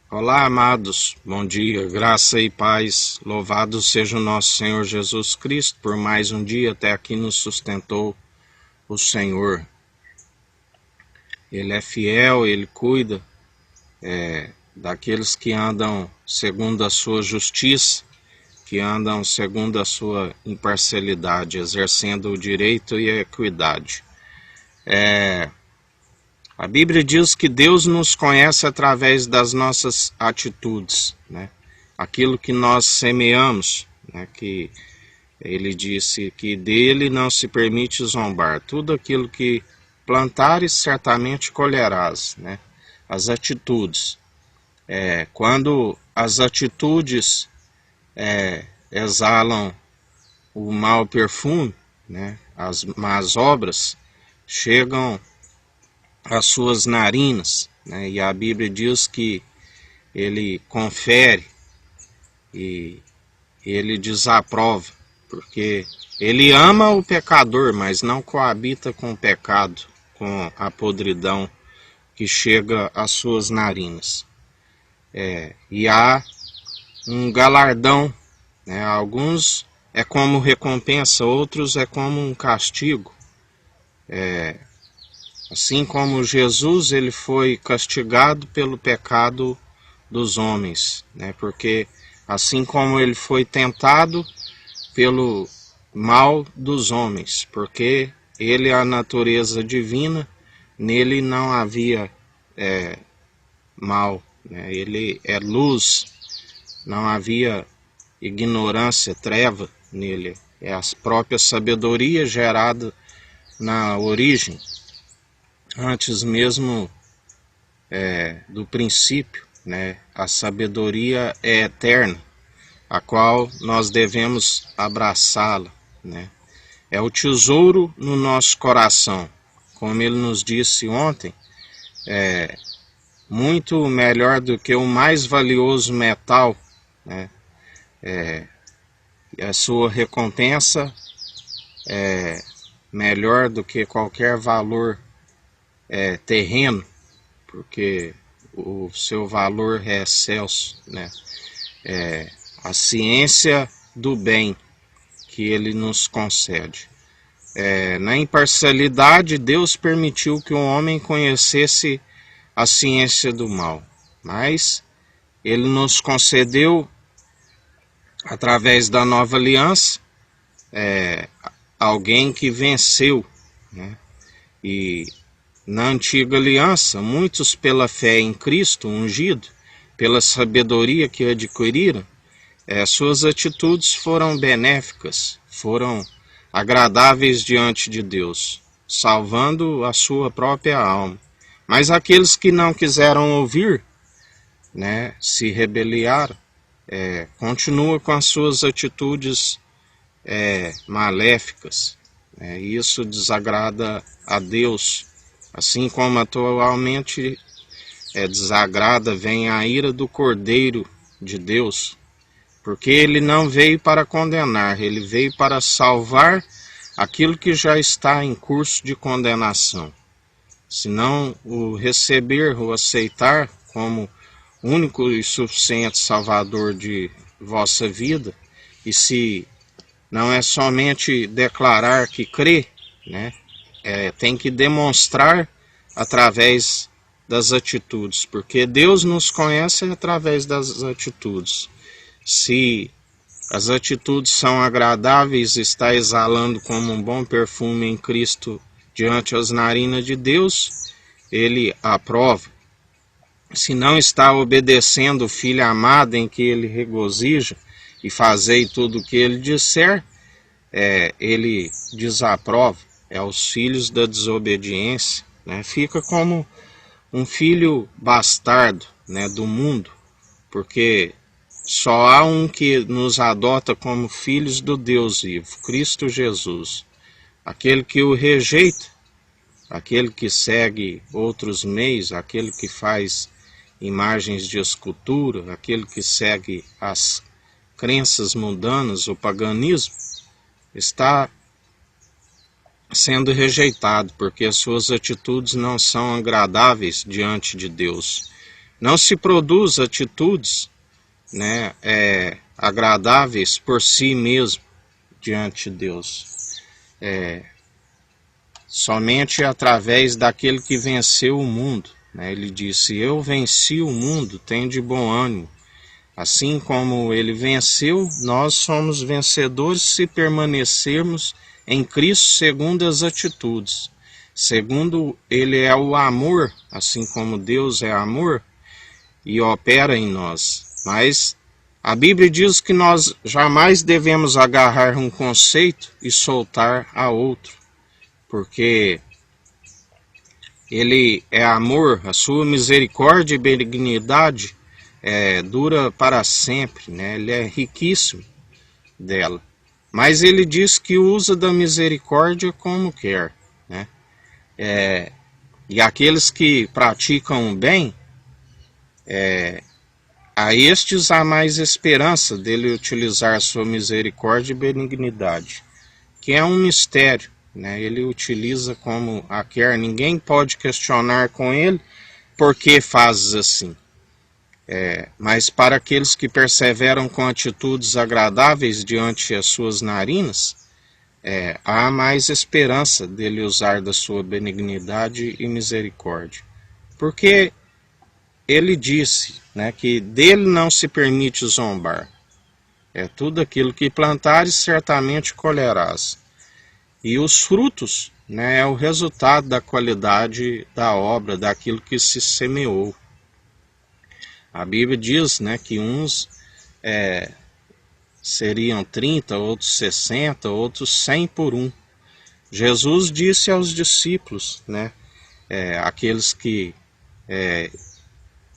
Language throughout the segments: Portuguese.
Olá, amados, bom dia, graça e paz, louvado seja o nosso Senhor Jesus Cristo, por mais um dia até aqui nos sustentou o Senhor. Ele é fiel, Ele cuida daqueles que andam segundo a sua justiça, que andam segundo a sua imparcialidade, exercendo o direito e a equidade. A Bíblia diz que Deus nos conhece através das nossas atitudes, né? Aquilo que nós semeamos, né? Que Ele disse que dele não se permite zombar. Tudo aquilo que plantares, certamente colherás, né? As atitudes. Quando as atitudes exalam o mau perfume, né? As más obras chegam às suas narinas, né? E a Bíblia diz que ele confere e ele desaprova, porque ele ama o pecador, mas não coabita com o pecado, com a podridão que chega às suas narinas. E há um galardão, né? Alguns é como recompensa, outros é como um castigo. Assim como Jesus, ele foi castigado pelo pecado dos homens, né? Porque assim como ele foi tentado pelo mal dos homens, porque ele é a natureza divina, nele não havia mal, né? Ele é luz, não havia ignorância, treva nele, é a própria sabedoria gerada na origem, antes mesmo do princípio, né? A sabedoria é eterna, a qual nós devemos abraçá-la, né? É o tesouro no nosso coração, como ele nos disse ontem, muito melhor do que o mais valioso metal, né? A sua recompensa é melhor do que qualquer valor terreno, porque o seu valor é excelso, né? A ciência do bem que ele nos concede. Na imparcialidade, Deus permitiu que o homem conhecesse a ciência do mal, mas ele nos concedeu, através da nova aliança, alguém que venceu, né? E na antiga aliança, muitos pela fé em Cristo ungido, pela sabedoria que adquiriram, suas atitudes foram benéficas, foram agradáveis diante de Deus, salvando a sua própria alma. Mas aqueles que não quiseram ouvir, né, se rebeliaram, continuam com as suas atitudes maléficas. E isso desagrada a Deus, assim como atualmente desagrada, vem a ira do Cordeiro de Deus, porque ele não veio para condenar, ele veio para salvar aquilo que já está em curso de condenação. Se não o receber, o aceitar como único e suficiente Salvador de vossa vida, e se não é somente declarar que crê, né? Tem que demonstrar através das atitudes, porque Deus nos conhece através das atitudes. Se as atitudes são agradáveis, está exalando como um bom perfume em Cristo diante as narinas de Deus, ele aprova. Se não está obedecendo o Filho amado em que ele regozija, e fazei tudo o que ele disser, ele desaprova. Os filhos da desobediência, né? Fica como um filho bastardo, né, do mundo, porque só há um que nos adota como filhos do Deus vivo, Cristo Jesus. Aquele que o rejeita, aquele que segue outros meios, aquele que faz imagens de escultura, aquele que segue as crenças mundanas, o paganismo, está sendo rejeitado, porque as suas atitudes não são agradáveis diante de Deus. Não se produz atitudes, né, agradáveis por si mesmo diante de Deus. Somente através daquele que venceu o mundo. Né? Ele disse: eu venci o mundo, tenho de bom ânimo. Assim como ele venceu, nós somos vencedores se permanecermos em Cristo segundo as atitudes. Segundo ele é o amor, assim como Deus é amor e opera em nós. Mas a Bíblia diz que nós jamais devemos agarrar um conceito e soltar a outro, porque ele é amor, a sua misericórdia e benignidade dura para sempre, né? Ele é riquíssimo dela. Mas ele diz que usa da misericórdia como quer, né? E aqueles que praticam o bem, a estes há mais esperança dele utilizar sua misericórdia e benignidade, que é um mistério, né? Ele utiliza como a quer, ninguém pode questionar com ele por que fazes assim. Mas para aqueles que perseveram com atitudes agradáveis diante as suas narinas, há mais esperança dele usar da sua benignidade e misericórdia. Porque ele disse, né, que dele não se permite zombar. Tudo aquilo que plantares, certamente colherás. E os frutos, né, é o resultado da qualidade da obra, daquilo que se semeou. A Bíblia diz, né, que uns seriam 30, outros 60, outros 100 por um. Jesus disse aos discípulos, né, aqueles que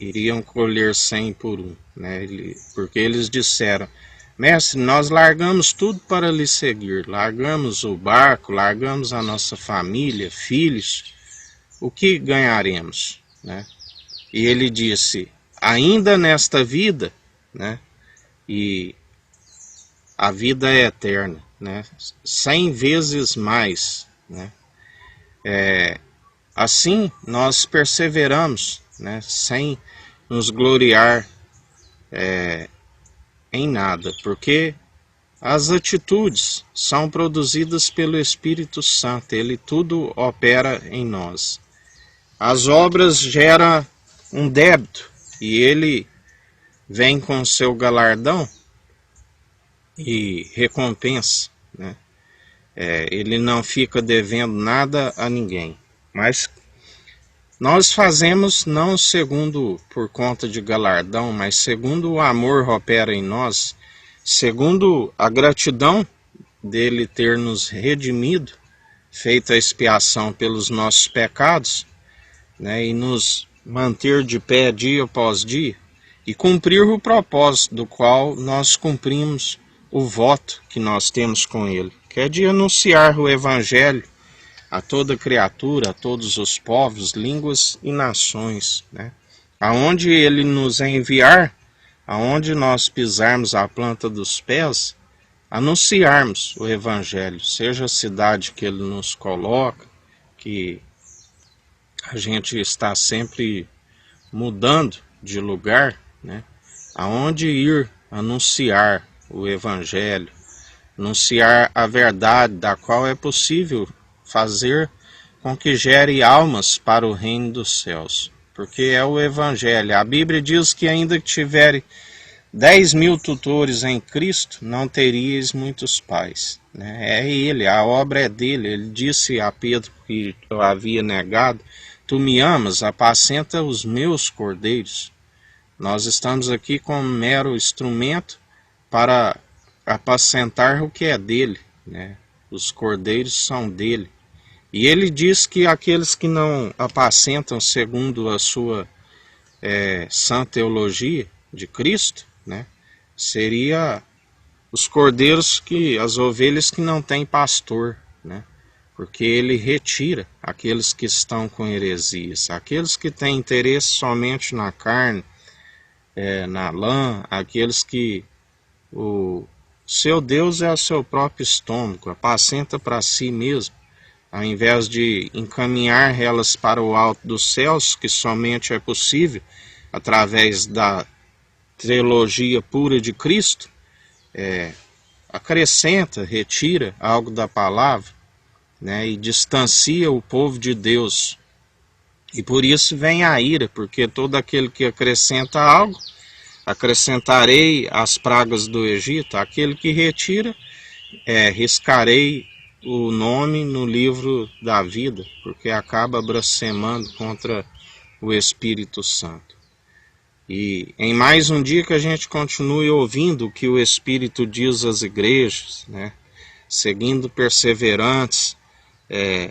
iriam colher 100 por um, né, porque eles disseram: mestre, nós largamos tudo para lhe seguir, largamos o barco, largamos a nossa família, filhos, o que ganharemos? Né? E ele disse: ainda nesta vida, né, e a vida é eterna, né, 100 vezes mais, né? Assim nós perseveramos, né, sem nos gloriar em nada, porque as atitudes são produzidas pelo Espírito Santo, ele tudo opera em nós. As obras geram um débito e ele vem com seu galardão e recompensa, né? Ele não fica devendo nada a ninguém, mas nós fazemos não segundo por conta de galardão, mas segundo o amor opera em nós, segundo a gratidão dele ter nos redimido, feito a expiação pelos nossos pecados, né, e nos manter de pé dia após dia, e cumprir o propósito do qual nós cumprimos o voto que nós temos com ele, que é de anunciar o Evangelho a toda criatura, a todos os povos, línguas e nações, né? Aonde ele nos enviar, aonde nós pisarmos a planta dos pés, anunciarmos o Evangelho, seja a cidade que ele nos coloca, que a gente está sempre mudando de lugar, né? Aonde ir anunciar o Evangelho, anunciar a verdade, da qual é possível fazer com que gere almas para o reino dos céus, porque é o Evangelho. A Bíblia diz que ainda que tiverem 10.000 tutores em Cristo, não teríeis muitos pais, né? É ele, a obra é dele. Ele disse a Pedro, que eu havia negado: tu me amas, apacenta os meus cordeiros. Nós estamos aqui como mero instrumento para apacentar o que é dele, né? Os cordeiros são dele. E ele diz que aqueles que não apacentam segundo a sua sã teologia de Cristo, né, seria os cordeiros, as ovelhas que não têm pastor, né, porque ele retira aqueles que estão com heresias, aqueles que têm interesse somente na carne, na lã, aqueles que o seu Deus é o seu próprio estômago, apacenta para si mesmo, ao invés de encaminhar elas para o alto dos céus, que somente é possível através da teologia pura de Cristo, acrescenta, retira algo da palavra, né, e distancia o povo de Deus. E por isso vem a ira, porque todo aquele que acrescenta algo, acrescentarei as pragas do Egito. Aquele que retira, riscarei o nome no livro da vida, porque acaba blasfemando contra o Espírito Santo. E em mais um dia que a gente continue ouvindo o que o Espírito diz às igrejas, né, seguindo perseverantes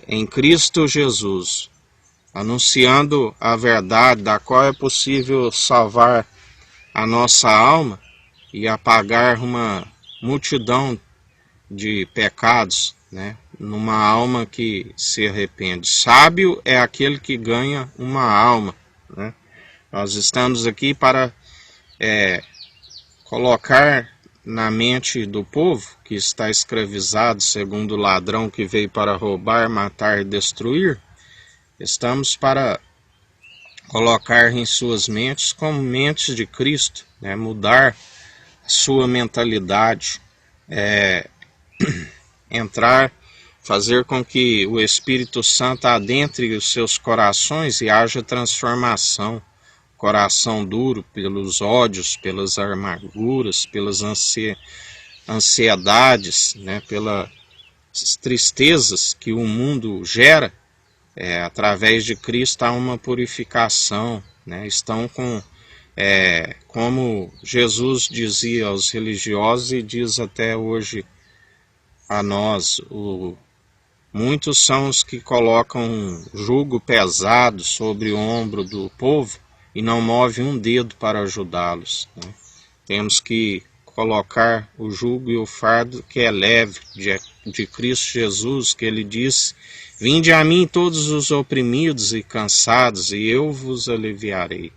em Cristo Jesus, anunciando a verdade da qual é possível salvar a nossa alma e apagar uma multidão de pecados, né, numa alma que se arrepende. Sábio é aquele que ganha uma alma, né? Nós estamos aqui para colocar na mente do povo que está escravizado segundo o ladrão que veio para roubar, matar e destruir. Estamos para colocar em suas mentes como mentes de Cristo, né? Mudar a sua mentalidade, entrar, fazer com que o Espírito Santo adentre os seus corações e haja transformação. Coração duro pelos ódios, pelas amarguras, pelas ansiedades, né? Pelas tristezas que o mundo gera. Através de Cristo há uma purificação, né? Estão com, como Jesus dizia aos religiosos e diz até hoje a nós, muitos são os que colocam um jugo pesado sobre o ombro do povo e não move um dedo para ajudá-los, né? Temos que colocar o jugo e o fardo que é leve de Cristo Jesus, que ele disse: vinde a mim todos os oprimidos e cansados, e eu vos aliviarei.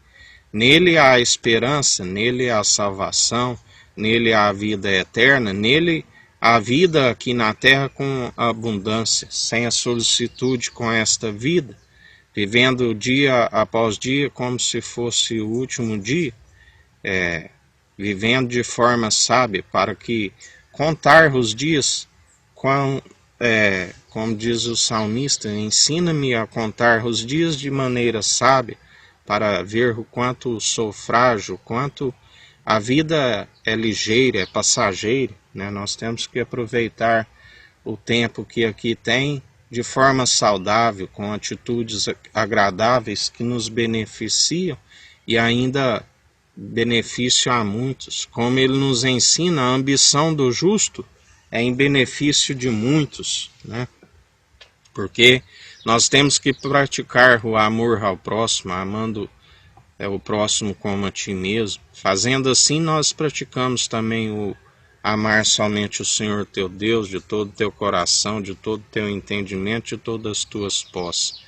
Nele há esperança, nele há salvação, nele há a vida eterna, nele há vida aqui na terra com abundância, sem a solicitude com esta vida, vivendo dia após dia como se fosse o último dia, vivendo de forma sábia, para que contar os dias, como diz o salmista, ensina-me a contar os dias de maneira sábia, para ver o quanto sou frágil, quanto a vida é ligeira, é passageira, né? Nós temos que aproveitar o tempo que aqui tem de forma saudável, com atitudes agradáveis que nos beneficiam e ainda benefício a muitos. Como ele nos ensina, a ambição do justo é em benefício de muitos, né? Porque nós temos que praticar o amor ao próximo, amando o próximo como a ti mesmo. Fazendo assim, nós praticamos também o amar somente o Senhor teu Deus de todo o teu coração, de todo o teu entendimento, de todas as tuas posses.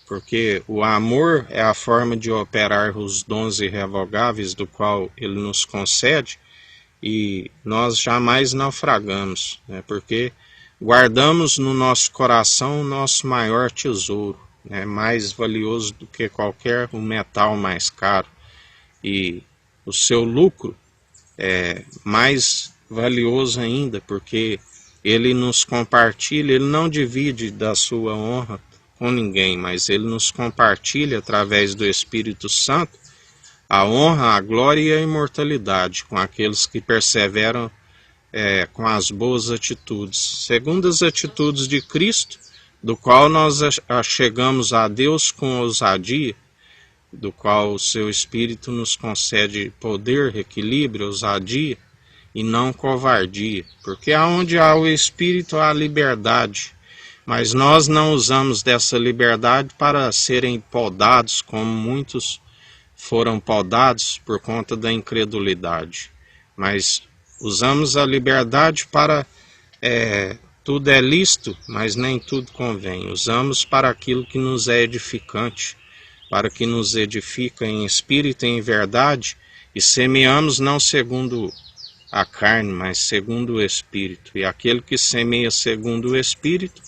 Porque o amor é a forma de operar os dons irrevogáveis do qual ele nos concede, e nós jamais naufragamos, né? Porque guardamos no nosso coração o nosso maior tesouro, né? Mais valioso do que qualquer metal mais caro, e o seu lucro é mais valioso ainda, porque ele nos compartilha, ele não divide da sua honra com ninguém, mas ele nos compartilha através do Espírito Santo a honra, a glória e a imortalidade com aqueles que perseveram com as boas atitudes, segundo as atitudes de Cristo, do qual nós chegamos a Deus com ousadia, do qual o seu Espírito nos concede poder, equilíbrio, ousadia e não covardia, porque aonde há o Espírito há liberdade, mas nós não usamos dessa liberdade para serem podados, como muitos foram podados por conta da incredulidade, mas usamos a liberdade para, tudo é lícito, mas nem tudo convém. Usamos para aquilo que nos é edificante, para que nos edifica em espírito e em verdade, e semeamos não segundo a carne, mas segundo o Espírito. E aquele que semeia segundo o Espírito,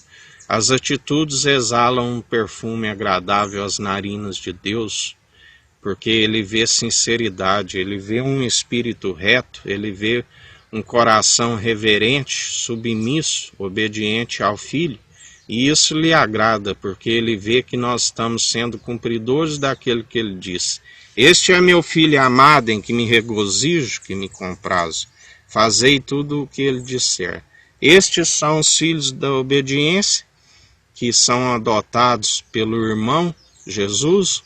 as atitudes exalam um perfume agradável às narinas de Deus, porque ele vê sinceridade, ele vê um espírito reto, ele vê um coração reverente, submisso, obediente ao Filho, e isso lhe agrada, porque ele vê que nós estamos sendo cumpridores daquilo que ele disse. Este é meu Filho amado, em que me regozijo, que me comprazo. Fazei tudo o que ele disser. Estes são os filhos da obediência, que são adotados pelo irmão Jesus,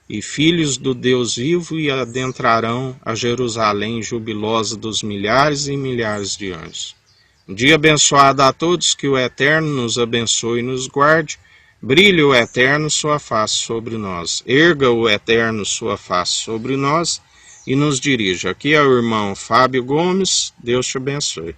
e filhos do Deus vivo, e adentrarão a Jerusalém jubilosa dos milhares e milhares de anjos. Um dia abençoado a todos, que o Eterno nos abençoe e nos guarde. Brilhe o Eterno sua face sobre nós. Erga o Eterno sua face sobre nós e nos dirija. Aqui é o irmão Fábio Gomes. Deus te abençoe.